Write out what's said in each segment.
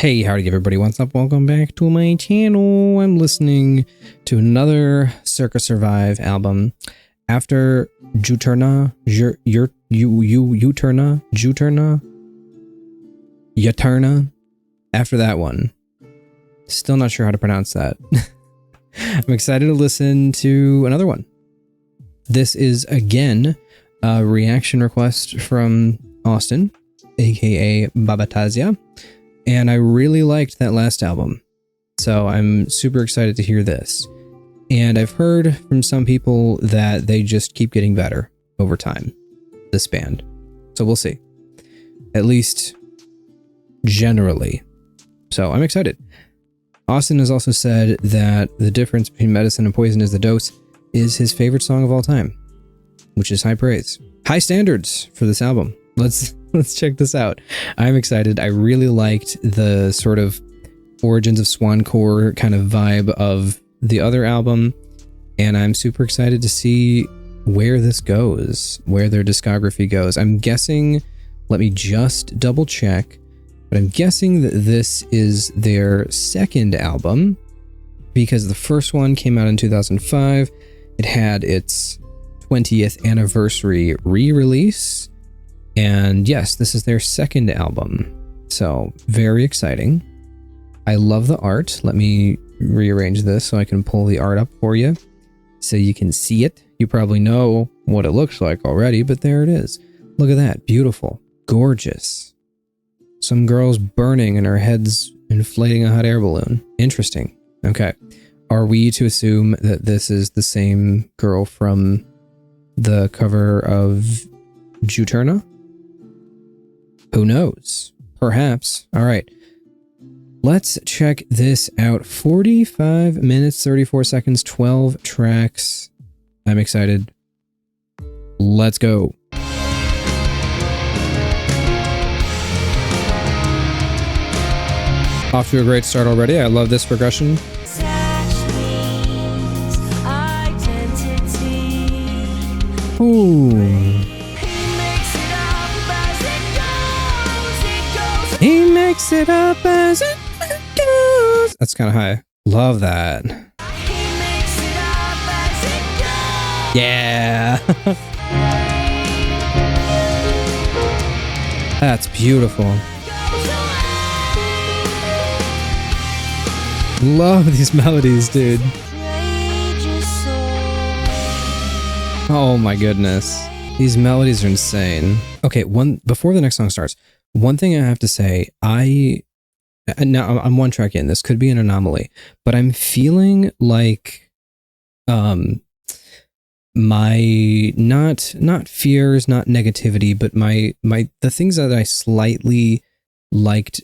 Hey, howdy everybody, what's up? Welcome back to my channel. I'm listening to another Circa Survive album. After Juturna, Juturna, after that one. Still not sure how to pronounce that. I'm excited to listen to another one. This is again a reaction request from Austin, aka Babatazia. And I really liked that last album, so I'm super excited to hear this. And I've heard from some people that they just keep getting better over time, this band. So we'll see. At least generally. So I'm excited. Austin has also said that The Difference Between Medicine and Poison Is the Dose is his favorite song of all time, which is high praise. High standards for this album. Let's check this out. I'm excited. I really liked the sort of Origins of Swancore kind of vibe of the other album, and I'm super excited to see where this goes, where their discography goes. I'm guessing, let me just double check, but I'm guessing that this is their second album, because the first one came out in 2005. It had its 20th anniversary re-release. And yes, this is their second album. So very exciting. I love the art. Let me rearrange this so I can pull the art up for you so you can see it. You probably know what it looks like already, but there it is. Look at that. Beautiful. Gorgeous. Some girl's burning and her head's inflating a hot air balloon. Interesting. Okay. Are we to assume that this is the same girl from the cover of Juturna? Who knows? Perhaps. All right. Let's check this out. 45 minutes, 34 seconds, 12 tracks. I'm excited. Let's go. Off to a great start already. I love this progression. Ooh. He makes it up as it goes. That's kind of high. Love that. Yeah. That's beautiful. Love these melodies, dude. Oh my goodness. These melodies are insane. Okay, before the next song starts, one thing I have to say, now I'm one track in, this could be an anomaly, but I'm feeling like my not fears, not negativity, but the things that I slightly liked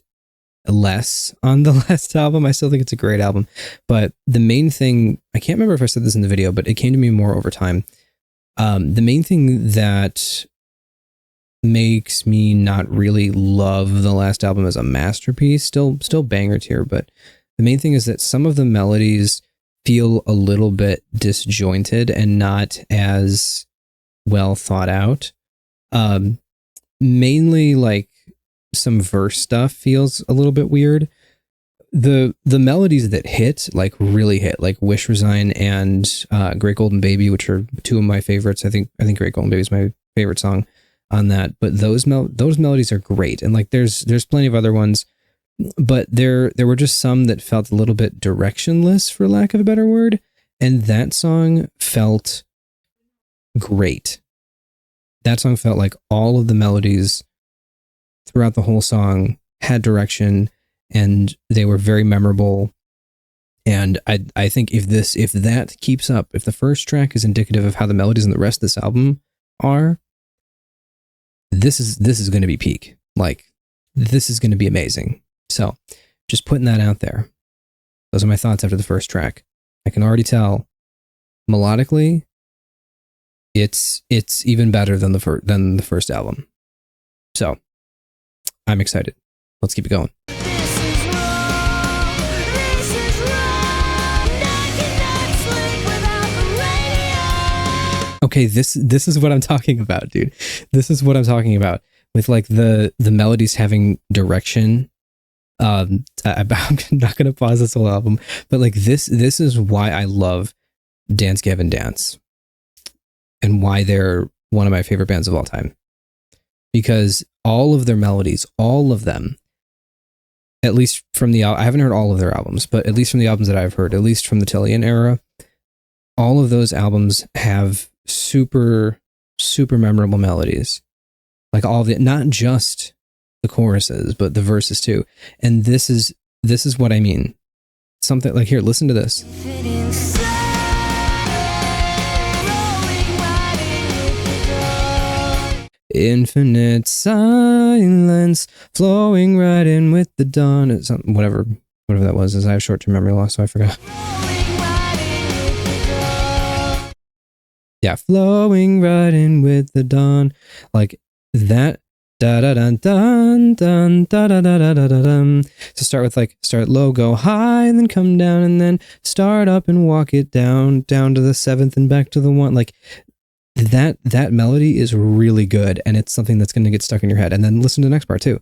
less on the last album. I still think it's a great album, but the main thing, I can't remember if I said this in the video, but it came to me more over time. The main thing that makes me not really love the last album as a masterpiece, still banger tier, but the main thing is that some of the melodies feel a little bit disjointed and not as well thought out. Mainly like some verse stuff feels a little bit weird. The melodies that hit, like really hit, like Wish Resign and Great Golden Baby, which are two of my favorites. I think Great Golden Baby is my favorite song on that, but those melodies are great, and like there's plenty of other ones, but there were just some that felt a little bit directionless, for lack of a better word, and that song felt great. That song felt like all of the melodies throughout the whole song had direction, and they were very memorable. And I think if that keeps up, if the first track is indicative of how the melodies in the rest of this album are, this is going to be peak. Like, this is going to be amazing. So just putting that out there. Those are my thoughts after the first track. I can already tell melodically it's even better than the first album. So I'm excited. Let's keep it going. Okay, this is what I'm talking about, dude. This is what I'm talking about, with like the melodies having direction I'm not gonna pause this whole album, but like this is why I love Dance Gavin Dance and why they're one of my favorite bands of all time, because all of their melodies, all of them, at least from I haven't heard all of their albums, but at least from the albums that I've heard, at least from the Tillian era, all of those albums have super memorable melodies. Like all of it, not just the choruses, but the verses too. And this is what I mean. Something like, here, listen to this. Infinite silence flowing right in with the dawn. It's whatever that was. As I have short-term memory loss, so I forgot. Yeah, flowing right in with the dawn, like that. Da da dun dun dun da da da da da da. So start low, go high, and then come down, and then start up and walk it down to the seventh and back to the one. Like that melody is really good, and it's something that's going to get stuck in your head. And then listen to the next part too.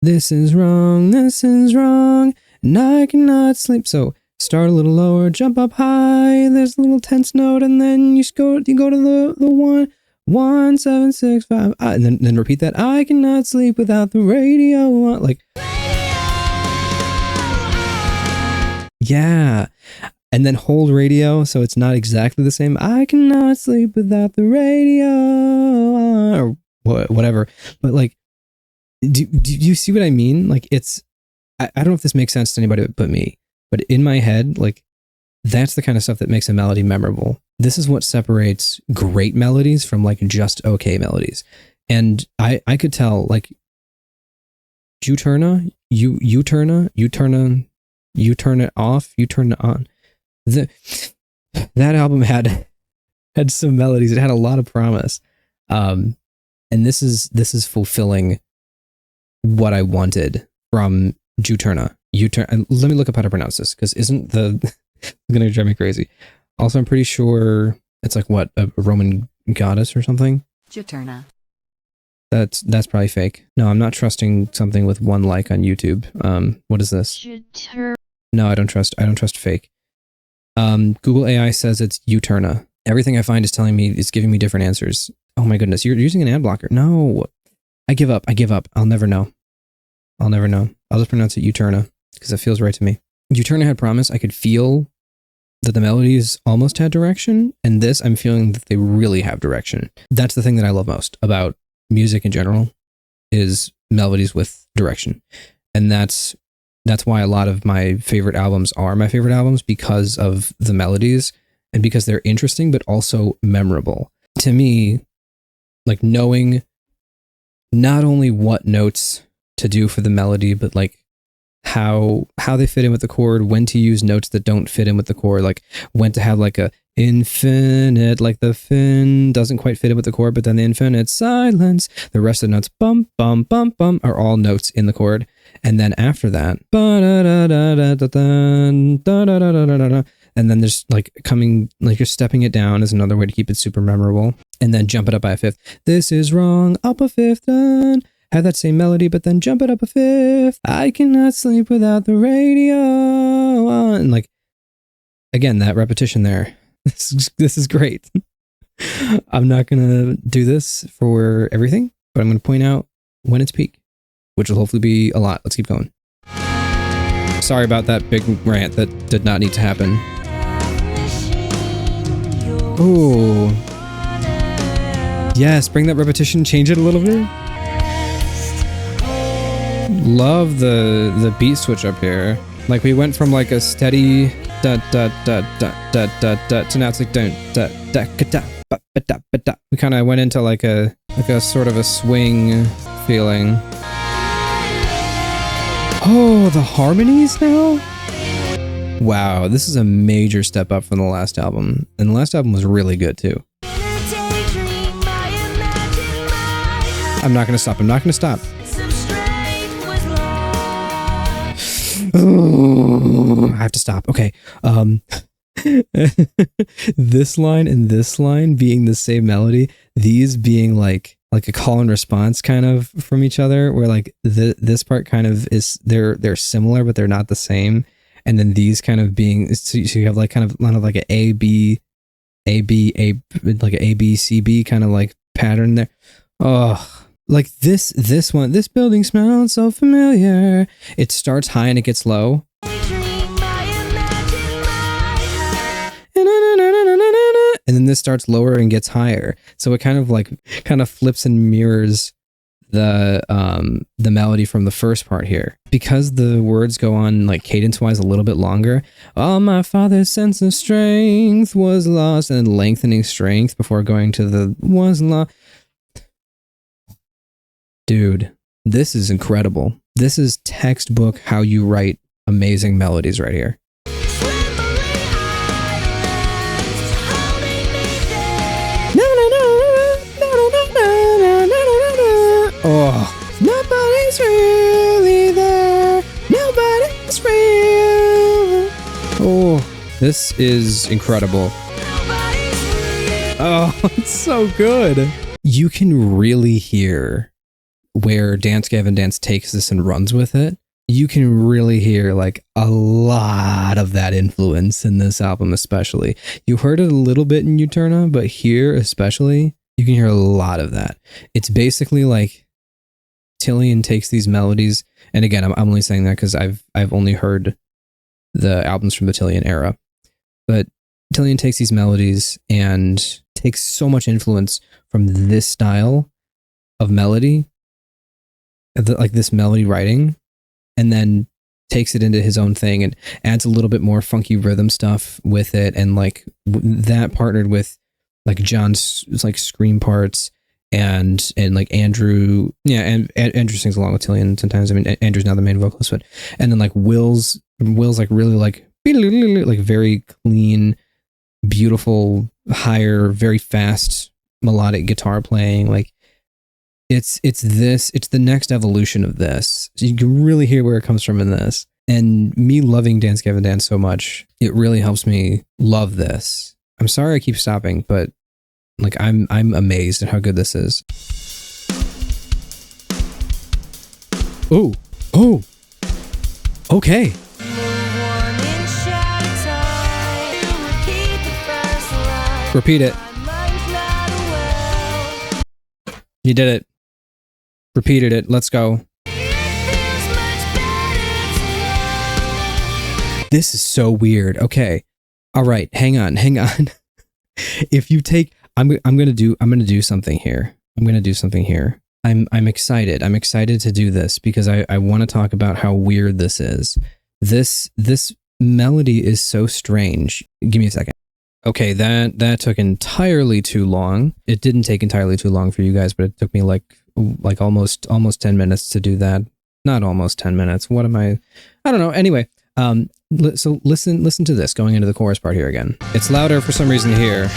This is wrong, and I cannot sleep. So start a little lower, jump up high, there's a little tense note, and then you go to the 1 7 6 5, and then repeat that. I cannot sleep without the radio on. Like, yeah. And then hold radio, so it's not exactly the same. I cannot sleep without the radio on, or whatever. But like, do you see what I mean? Like, it's, I don't know if this makes sense to anybody but me, but in my head, like, that's the kind of stuff that makes a melody memorable. This is what separates great melodies from like just okay melodies. And I could tell, like, you turn it off, you turn it on. That album had some melodies. It had a lot of promise. And this is fulfilling what I wanted from Juturna. Let me look up how to pronounce this, because isn't it's gonna drive me crazy. Also, I'm pretty sure it's like what, a Roman goddess or something. Juturna. That's probably fake. No, I'm not trusting something with one like on YouTube. What is this? No, I don't trust fake. Google AI says it's Uturna. Everything I find is telling me, it's giving me different answers. Oh my goodness, you're using an ad blocker. No, I give up. I'll never know. I'll just pronounce it Uturna because it feels right to me. Uturna had promise. I could feel that the melodies almost had direction, and this, I'm feeling that they really have direction. That's the thing that I love most about music in general, is melodies with direction. And that's why a lot of my favorite albums are my favorite albums, because of the melodies and because they're interesting but also memorable. To me, like, knowing not only what notes to do for the melody, but like how they fit in with the chord, when to use notes that don't fit in with the chord, like when to have like a infinite, like the fin doesn't quite fit in with the chord, but then the infinite silence, the rest of the notes, bum bum bum bum, are all notes in the chord. And then after that, and then there's like coming, like you're stepping it down is another way to keep it super memorable. And then jump it up by a fifth. This is wrong, up a fifth, done. Have that same melody, but then jump it up a fifth. I cannot sleep without the radio on. And like, again, that repetition there. This is great. I'm not going to do this for everything, but I'm going to point out when it's peak, which will hopefully be a lot. Let's keep going. Sorry about that big rant that did not need to happen. Ooh. Yes, bring that repetition, change it a little bit. Love the beat switch up here. Like, we went from like a steady da da da da da da da to now it's like da da da da ba ba da ba da. We kind of went into like a sort of a swing feeling. Oh, the harmonies now? Wow, this is a major step up from the last album. And the last album was really good too. I'm not gonna stop. I have to stop. Okay. This line and this line being the same melody, these being like a call and response kind of from each other, where like this part kind of is they're similar but they're not the same, and then these kind of being so you have like kind of like an A B like an A B C B kind of like pattern there. Oh, like this one, this building smells so familiar. It starts high and it gets low. And then this starts lower and gets higher. So it kind of flips and mirrors the melody from the first part here. Because the words go on like cadence wise a little bit longer. Oh, my father's sense of strength was lost, and then lengthening strength before going to the was lost. Dude, this is incredible. This is textbook how you write amazing melodies right here. Oh, nobody's really there. Nobody's real. Oh, this is incredible. Oh, it's so good. You can really hear where Dance Gavin Dance takes this and runs with it. You can really hear like a lot of that influence in this album, especially. You heard it a little bit in Uterna, but here especially, you can hear a lot of that. It's basically like Tilian takes these melodies, and again, I'm only saying that because I've only heard the albums from the Tilian era, but Tilian takes these melodies and takes so much influence from this style of melody, like this melody writing, and then takes it into his own thing and adds a little bit more funky rhythm stuff with it, and like that partnered with like John's like scream parts and like Andrew, yeah, and Andrew sings along with Tilian sometimes. I mean, Andrew's now the main vocalist, but and then like Will's like really like very clean, beautiful, higher, very fast melodic guitar playing. Like it's the next evolution of this. So you can really hear where it comes from in this. And me loving Dance Gavin Dance so much, it really helps me love this. I'm sorry I keep stopping, but like I'm amazed at how good this is. Oh, okay. Repeat it. You did it. Repeated it. Let's go. This is so weird. Okay. All right. Hang on. If you take, I'm gonna do something here. I'm excited. I'm excited to do this because I want to talk about how weird this is. This melody is so strange. Give me a second. Okay, that took entirely too long. It didn't take entirely too long for you guys, but it took me like almost 10 minutes to do that. Not almost 10 minutes. What am I don't know. Anyway, so listen to this going into the chorus part here again. It's louder for some reason here.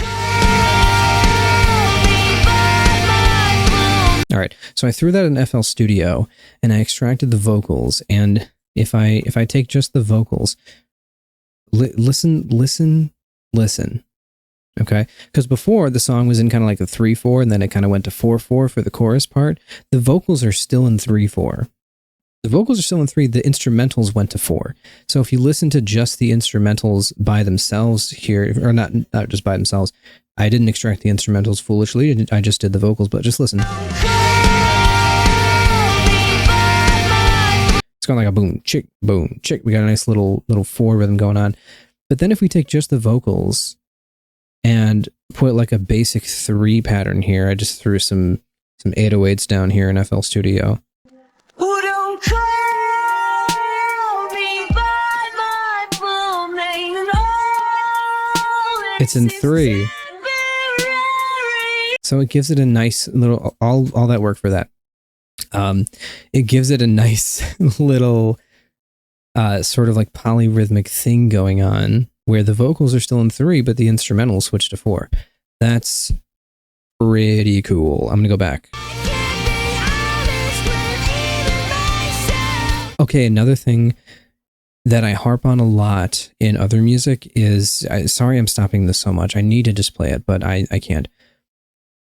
All right, so I threw that in FL Studio and I extracted the vocals, and if I take just the vocals, listen, okay? Because before the song was in kind of like the 3/4, and then it kind of went to 4/4 for the chorus part. The vocals are still in 3/4. The vocals are still in 3. The instrumentals went to 4. So if you listen to just the instrumentals by themselves here, or not just by themselves, I didn't extract the instrumentals foolishly. I just did the vocals, but just listen. It's going like a boom, chick, boom, chick. We got a nice little 4 rhythm going on. But then if we take just the vocals and put like a basic 3 pattern here, I just threw some 808s down here in FL Studio. It's in 3. So it gives it a nice little, all that work for that. It gives it a nice little sort of like polyrhythmic thing going on where the vocals are still in 3, but the instrumentals switch to 4. That's pretty cool. I'm gonna go back. Okay, another thing that I harp on a lot in other music is, sorry I'm stopping this so much. I need to just play it, but I can't.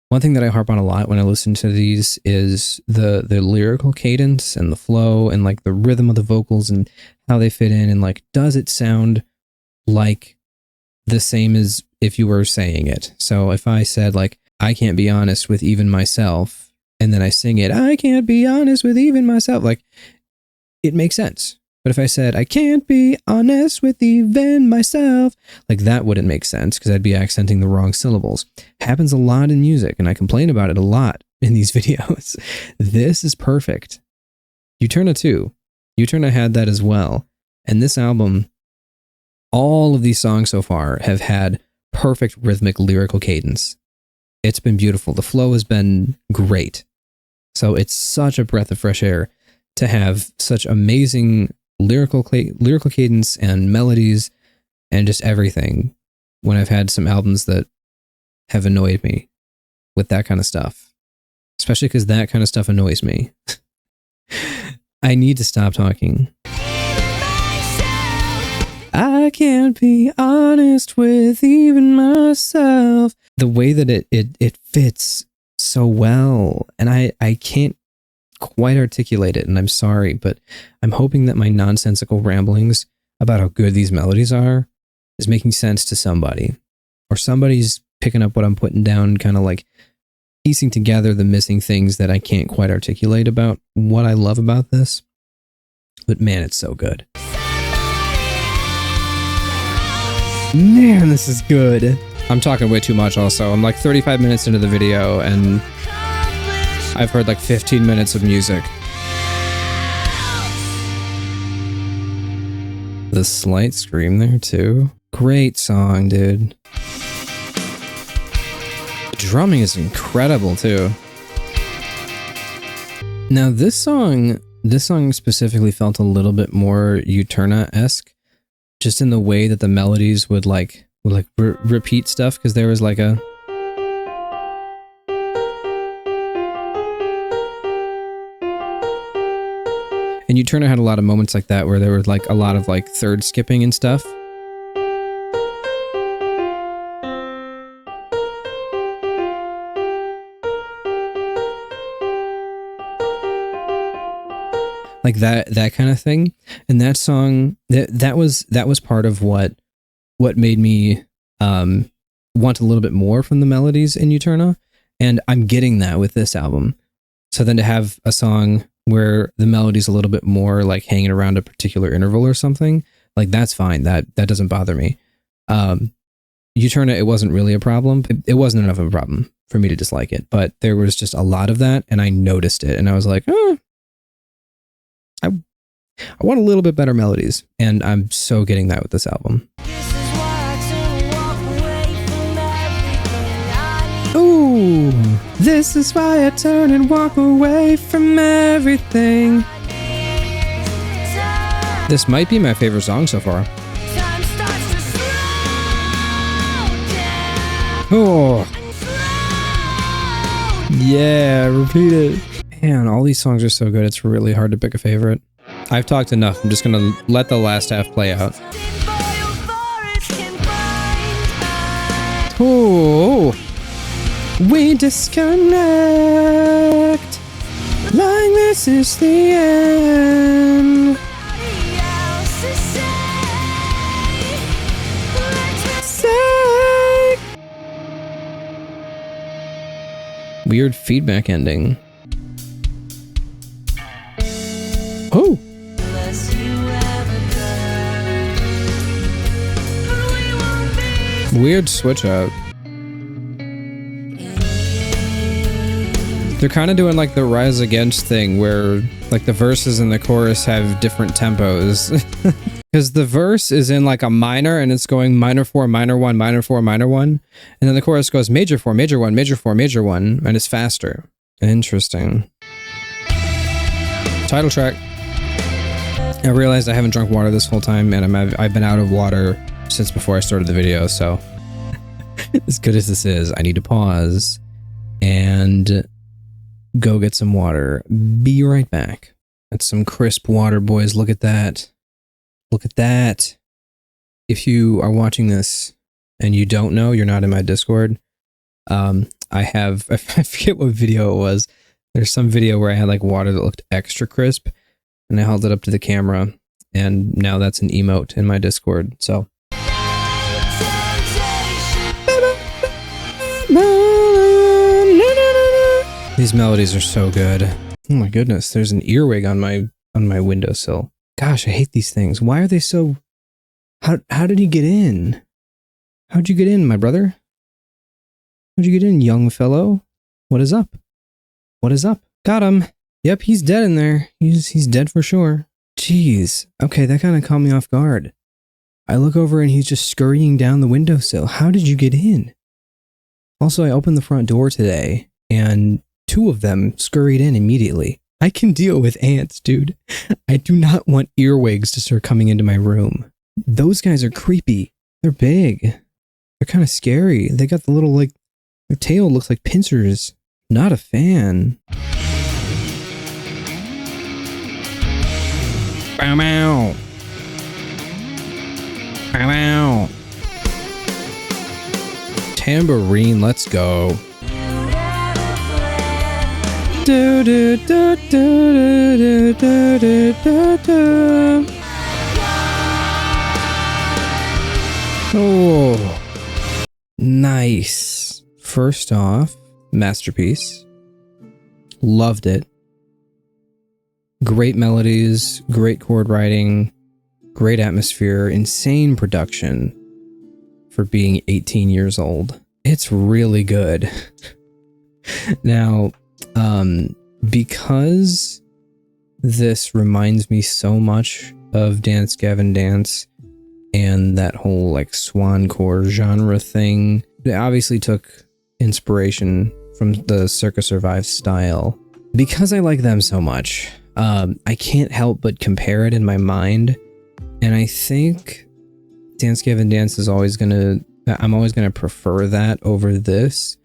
One thing that I harp on a lot when I listen to these is the lyrical cadence and the flow and like the rhythm of the vocals and how they fit in, and like, does it sound like the same as if you were saying it? So if I said like, I can't be honest with even myself, and then I sing it, I can't be honest with even myself, like, it makes sense. But if I said, I can't be honest with even myself, like, that wouldn't make sense because I'd be accenting the wrong syllables. Happens a lot in music, and I complain about it a lot in these videos. This is perfect. Uterna too. Uterna had that as well. And this album, all of these songs so far have had perfect rhythmic lyrical cadence. It's been beautiful. The flow has been great. So it's such a breath of fresh air to have such amazing lyrical cadence and melodies and just everything when I've had some albums that have annoyed me with that kind of stuff. Especially because that kind of stuff annoys me. I need to stop talking. I can't be honest with even myself. The way that it fits so well, and I can't quite articulate it, and I'm sorry, but I'm hoping that my nonsensical ramblings about how good these melodies are is making sense to somebody, or somebody's picking up what I'm putting down, kind of like piecing together the missing things that I can't quite articulate about what I love about this. But man, it's so good. Man, this is good. I'm talking way too much also. I'm like 35 minutes into the video and I've heard like 15 minutes of music. The slight scream there too. Great song, dude. The drumming is incredible too. Now this song specifically felt a little bit more Uterna-esque, just in the way that the melodies would repeat stuff, because there was like a and Uterna had a lot of moments like that where there was like a lot of like third skipping and stuff. Like that kind of thing. And that song, that was part of what made me want a little bit more from the melodies in Uterna, and I'm getting that with this album. So then to have a song where the melody's a little bit more like hanging around a particular interval or something, like, that's fine. That doesn't bother me. Uterna, it wasn't really a problem. It wasn't enough of a problem for me to dislike it, but there was just a lot of that, and I noticed it, and I was like, I want a little bit better melodies, and I'm so getting that with this album. Ooh, this is why I turn and walk away from everything. This might be my favorite song so far. Oh, yeah, repeat it. Man, all these songs are so good, it's really hard to pick a favorite. I've talked enough, I'm just gonna let the last half play out. Oh, we disconnect, like this is the end. Say. Weird feedback ending. Oh! Weird switch up. They're kind of doing like the Rise Against thing where like the verses and the chorus have different tempos. Because the verse is in like a minor and it's going minor 4, minor 1, minor 4, minor 1. And then the chorus goes major 4, major 1, major 4, major 1, and it's faster. Interesting. Title track. I realized I haven't drunk water this whole time, and I've been out of water since before I started the video, so as good as this is, I need to pause and go get some water. Be right back. That's some crisp water, boys. Look at that. Look at that. If you are watching this and you don't know, you're not in my Discord. I forget what video it was. There's some video where I had like water that looked extra crisp and I held it up to the camera and now that's an emote in my Discord. So these melodies are so good. Oh my goodness, there's an earwig on my windowsill. Gosh, I hate these things. Why are they so... How did you get in? How'd you get in, my brother? How'd you get in, young fellow? What is up? What is up? Got him. Yep, he's dead in there. He's dead for sure. Jeez. Okay, that kind of caught me off guard. I look over and he's just scurrying down the windowsill. How did you get in? Also, I opened the front door today and 2 of them scurried in immediately. I can deal with ants, dude. I do not want earwigs to start coming into my room. Those guys are creepy. They're big. They're kind of scary. They got the little, like, their tail looks like pincers. Not a fan. Bow bow. Bow bow. Tambourine, let's go. Do do do do do do do do do. Oh, nice. First off, masterpiece. Loved it. Great melodies, great chord writing, great atmosphere, insane production for being 18 years old. It's really good. Now, because this reminds me so much of Dance Gavin Dance and that whole like swancore genre thing, it obviously took inspiration from the Circa Survive style. Because I like them so much, I can't help but compare it in my mind, and I think Dance Gavin Dance is always I'm always gonna prefer that over this,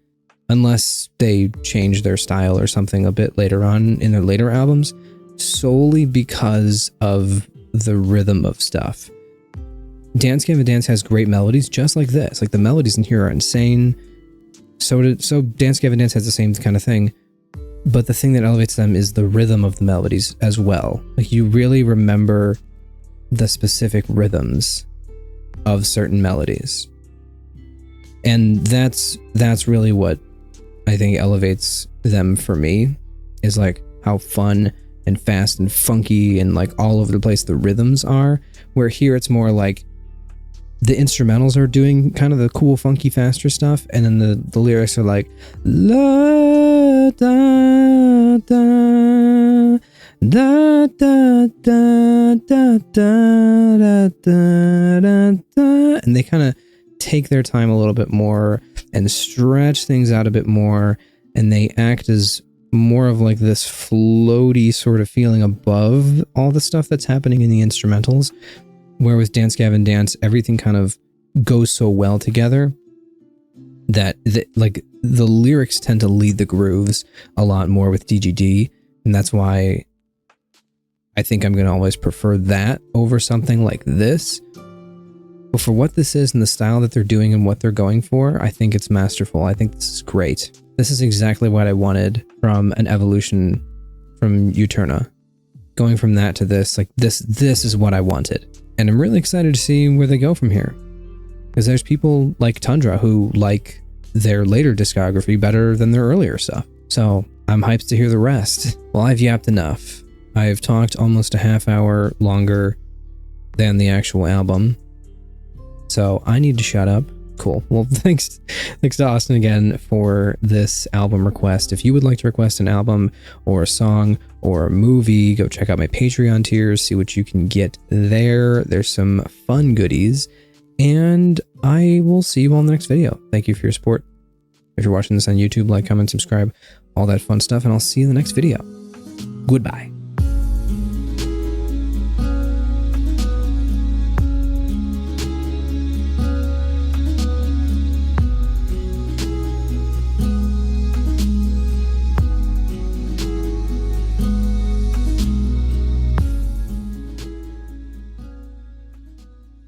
unless they change their style or something a bit later on in their later albums, solely because of the rhythm of stuff. Dance Gavin Dance has great melodies just like this. Like, the melodies in here are insane. So Dance Gavin Dance has the same kind of thing, but the thing that elevates them is the rhythm of the melodies as well. Like, you really remember the specific rhythms of certain melodies. And that's really what I think elevates them for me, is like how fun and fast and funky and like all over the place the rhythms are, where here it's more like the instrumentals are doing kind of the cool, funky, faster stuff, and then the lyrics are like la da da da da da da da da da da, and they kind of take their time a little bit more and stretch things out a bit more, and they act as more of like this floaty sort of feeling above all the stuff that's happening in the instrumentals. Where with Dance Gavin Dance, everything kind of goes so well together that like the lyrics tend to lead the grooves a lot more with DGD, and that's why I think I'm going to always prefer that over something like this. But for what this is and the style that they're doing and what they're going for, I think it's masterful. I think this is great. This is exactly what I wanted from an evolution from Uterna. Going from that to this, like this is what I wanted. And I'm really excited to see where they go from here. Because there's people like Tundra who like their later discography better than their earlier stuff. So I'm hyped to hear the rest. Well, I've yapped enough. I've talked almost a half hour longer than the actual album. So I need to shut up. Cool. Well, thanks to Austin again for this album request. If you would like to request an album or a song or a movie, go check out my Patreon tiers, see what you can get there. There's some fun goodies, and I will see you all in the next video. Thank you for your support. If you're watching this on YouTube, like, comment, subscribe, all that fun stuff, and I'll see you in the next video. Goodbye.